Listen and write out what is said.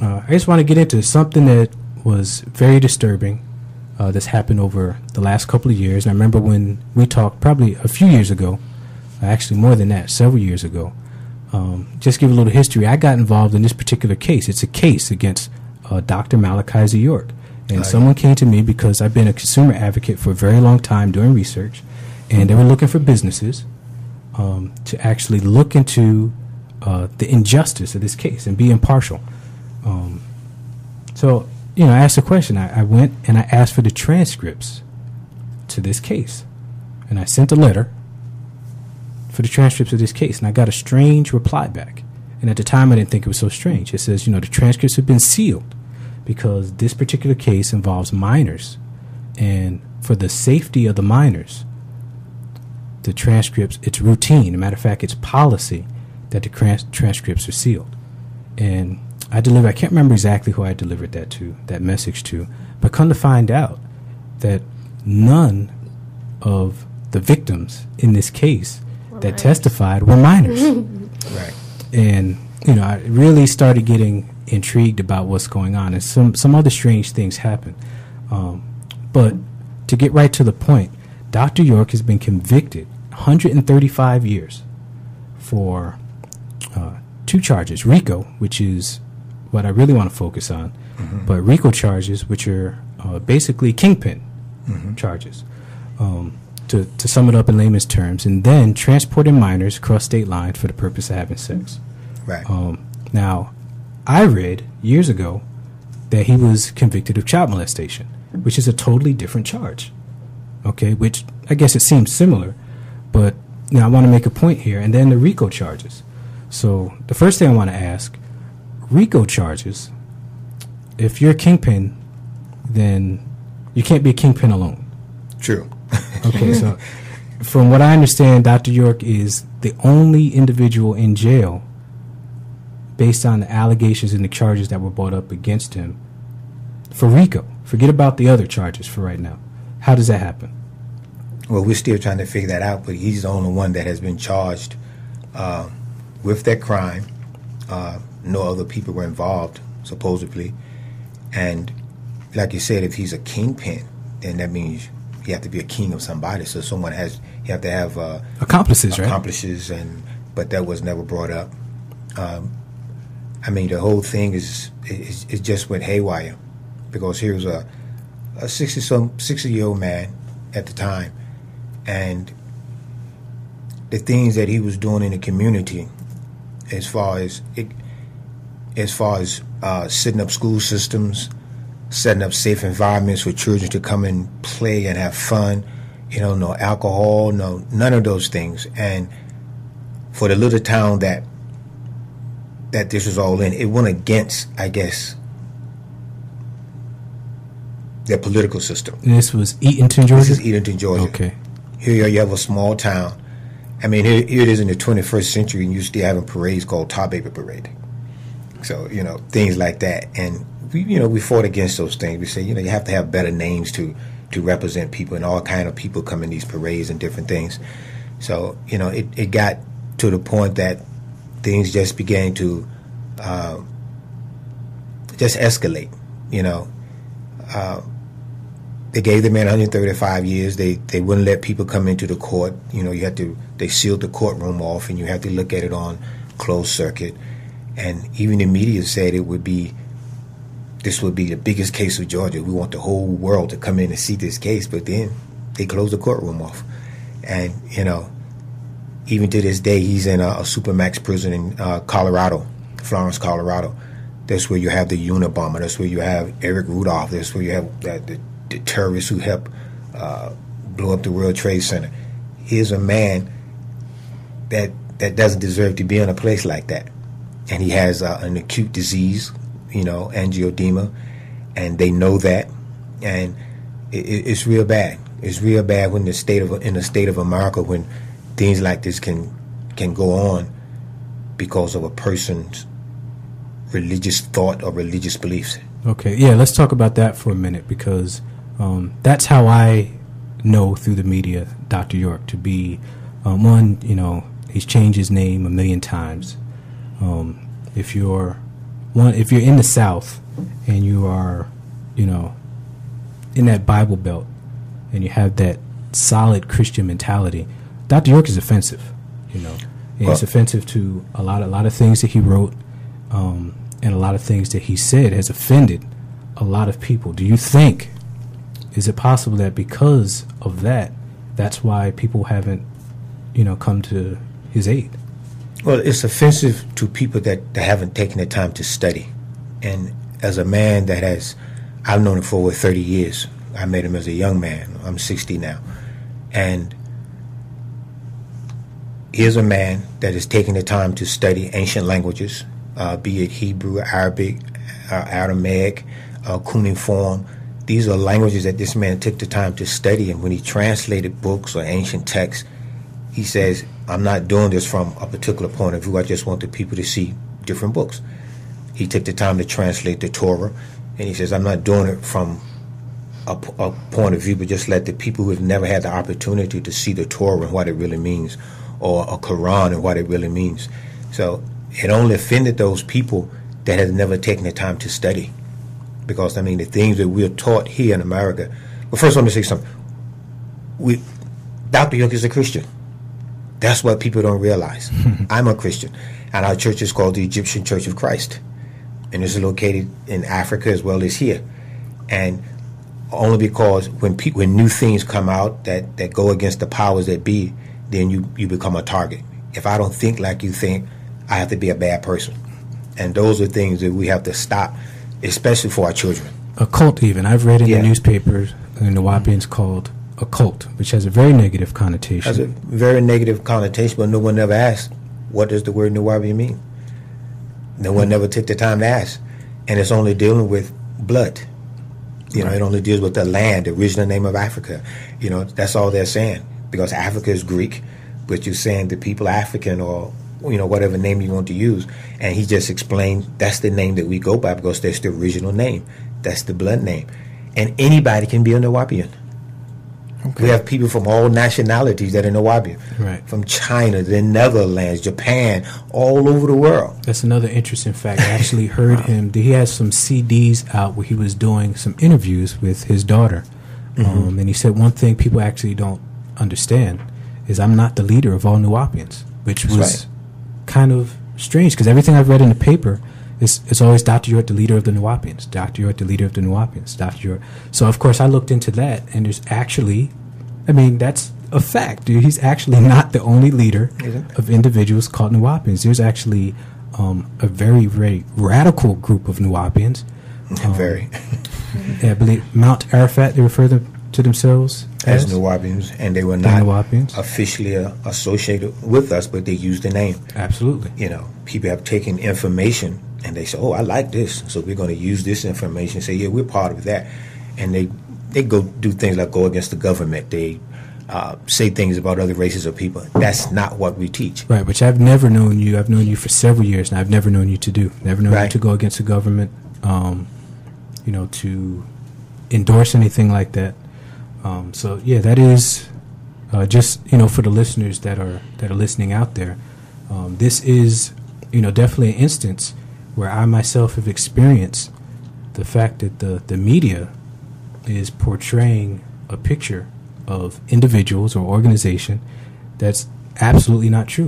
I just want to get into something that was very disturbing that's happened over the last couple of years. And I remember when we talked probably a few years ago, actually more than that, several years ago. Just give a little history. I got involved in this particular case. It's a case against Dr. Malachi York. And someone came to me because I've been a consumer advocate for a very long time doing research, and they were looking for businesses to actually look into the injustice of this case and be impartial. So, I asked a question. I went and I asked for the transcripts to this case, and I sent a letter for the transcripts of this case, and I got a strange reply back. And at the time, I didn't think it was so strange. It says, the transcripts have been sealed because this particular case involves minors, and for the safety of the minors, the transcripts, it's routine. As a matter of fact, it's policy that the transcripts are sealed. And I can't remember exactly who I delivered that message to, but come to find out that none of the victims in this case that testified were minors. Right. And, I really started getting intrigued about what's going on, and some other strange things happen. But to get right to the point, Dr. York has been convicted 135 years for two charges. RICO, which is what I really want to focus on, but RICO charges, which are basically kingpin charges, to sum it up in layman's terms, and then transporting minors across state lines for the purpose of having sex. Right. Now, I read years ago that he was convicted of child molestation, which is a totally different charge. Okay, which I guess it seems similar, but now I want to make a point here, and then the RICO charges. So the first thing I want to ask, RICO charges, if you're a kingpin, then you can't be a kingpin alone. True. Okay, so from what I understand, Dr. York is the only individual in jail based on the allegations and the charges that were brought up against him for RICO. Forget about the other charges for right now. How does that happen? Well, we're still trying to figure that out, but he's the only one that has been charged with that crime. No other people were involved, supposedly. And like you said, if he's a kingpin, then that means you have to be a king of somebody. So you have to have accomplices, right? Accomplices, but that was never brought up. The whole thing is just went haywire, because he was a 60-year-old man at the time, and the things that he was doing in the community, as far as setting up school systems, setting up safe environments for children to come and play and have fun, no alcohol, none of those things. And for the little town that this was all in, it went against, I guess, their political system. And this was Eatonton, Georgia? This is Eatonton, Georgia. Okay. Here you have a small town. Here it is in the 21st century, and you're still having parades called Tar Baby Parade. So, things like that. And we fought against those things. We say, you have to have better names to represent people, and all kind of people come in these parades and different things. So, it got to the point that things just began to just escalate. They gave the man 135 years. They wouldn't let people come into the court. They sealed the courtroom off, and you have to look at it on closed circuit. And even the media said this would be the biggest case of Georgia. We want the whole world to come in and see this case, but then they closed the courtroom off. And, even to this day, he's in a supermax prison in Colorado, Florence, Colorado. That's where you have the Unabomber. That's where you have Eric Rudolph. That's where you have the terrorists who helped blow up the World Trade Center. Here's a man that doesn't deserve to be in a place like that. And he has an acute disease, angioedema, and they know that. And it's real bad. It's real bad when in the state of America, when things like this can go on because of a person's religious thought or religious beliefs. Okay, yeah, let's talk about that for a minute, because that's how I know through the media Dr. York to be he's changed his name a million times. If you're if you're in the South and you are, in that Bible Belt, and you have that solid Christian mentality, Dr. York is offensive. It's offensive to a lot of things that he wrote, and a lot of things that he said has offended a lot of people. Do you think, is it possible that because of that, that's why people haven't, come to his aid? Well, it's offensive to people that haven't taken the time to study. And as a man I've known him for over 30 years. I met him as a young man. I'm 60 now. And here's a man that has taken the time to study ancient languages, be it Hebrew, Arabic, Aramaic, cuneiform. These are languages that this man took the time to study. And when he translated books or ancient texts, he says, I'm not doing this from a particular point of view. I just want the people to see different books. He took the time to translate the Torah. And he says, I'm not doing it from a point of view, but just let the people who have never had the opportunity to see the Torah and what it really means, or a Quran and what it really means. So it only offended those people that have never taken the time to study. Because, the things that we're taught here in America. Well, first, let me say something. Dr. York is a Christian. That's what people don't realize. I'm a Christian. And our church is called the Egyptian Church of Christ. And it's located in Africa as well as here. And only because when new things come out that go against the powers that be, then you become a target. If I don't think like you think, I have to be a bad person. And those are things that we have to stop, especially for our children. A cult, even. I've read in the newspapers in the Nuwaupians called a cult, which has a very negative connotation. Has a very negative connotation, but no one ever asked, what does the word Nuwaubian mean? No one never took the time to ask. And it's only dealing with blood. Right. It only deals with the land, the original name of Africa. That's all they're saying. Because Africa is Greek, but you're saying the people African, or, whatever name you want to use. And he just explained that's the name that we go by because that's the original name. That's the blood name. And anybody can be a Nuwaubian. Okay. We have people from all nationalities that are Nuwaubian. Right. From China, the Netherlands, Japan, all over the world. That's another interesting fact. I actually heard him. He has some CDs out where he was doing some interviews with his daughter. Mm-hmm. And he said one thing people actually don't understand is I'm not the leader of all Nuwaubians, which was kind of strange because everything I've read in the paper it's always Dr. York, the leader of the Nuwaupians. Dr. York, the leader of the Nuwaupians. Dr. York. So, of course, I looked into that, and there's actually, that's a fact, dude. He's actually not the only leader of individuals called Nuwaupians. There's actually a very, very radical group of Nuwaupians. Very. I believe Mount Arafat, they refer to themselves as Nuwaubians, and they were not officially associated with us, but they used the name. Absolutely. People have taken information and they say, oh, I like this, so we're going to use this information. Say, yeah, we're part of that. And they go do things like go against the government. They say things about other races or people. That's not what we teach. Right, which I've never known you. I've known you for several years, and I've never known you to do. Never known you to go against the government, to endorse anything like that. So yeah, that is just for the listeners that are listening out there. This is definitely an instance where I myself have experienced the fact that the media is portraying a picture of individuals or organization that's absolutely not true.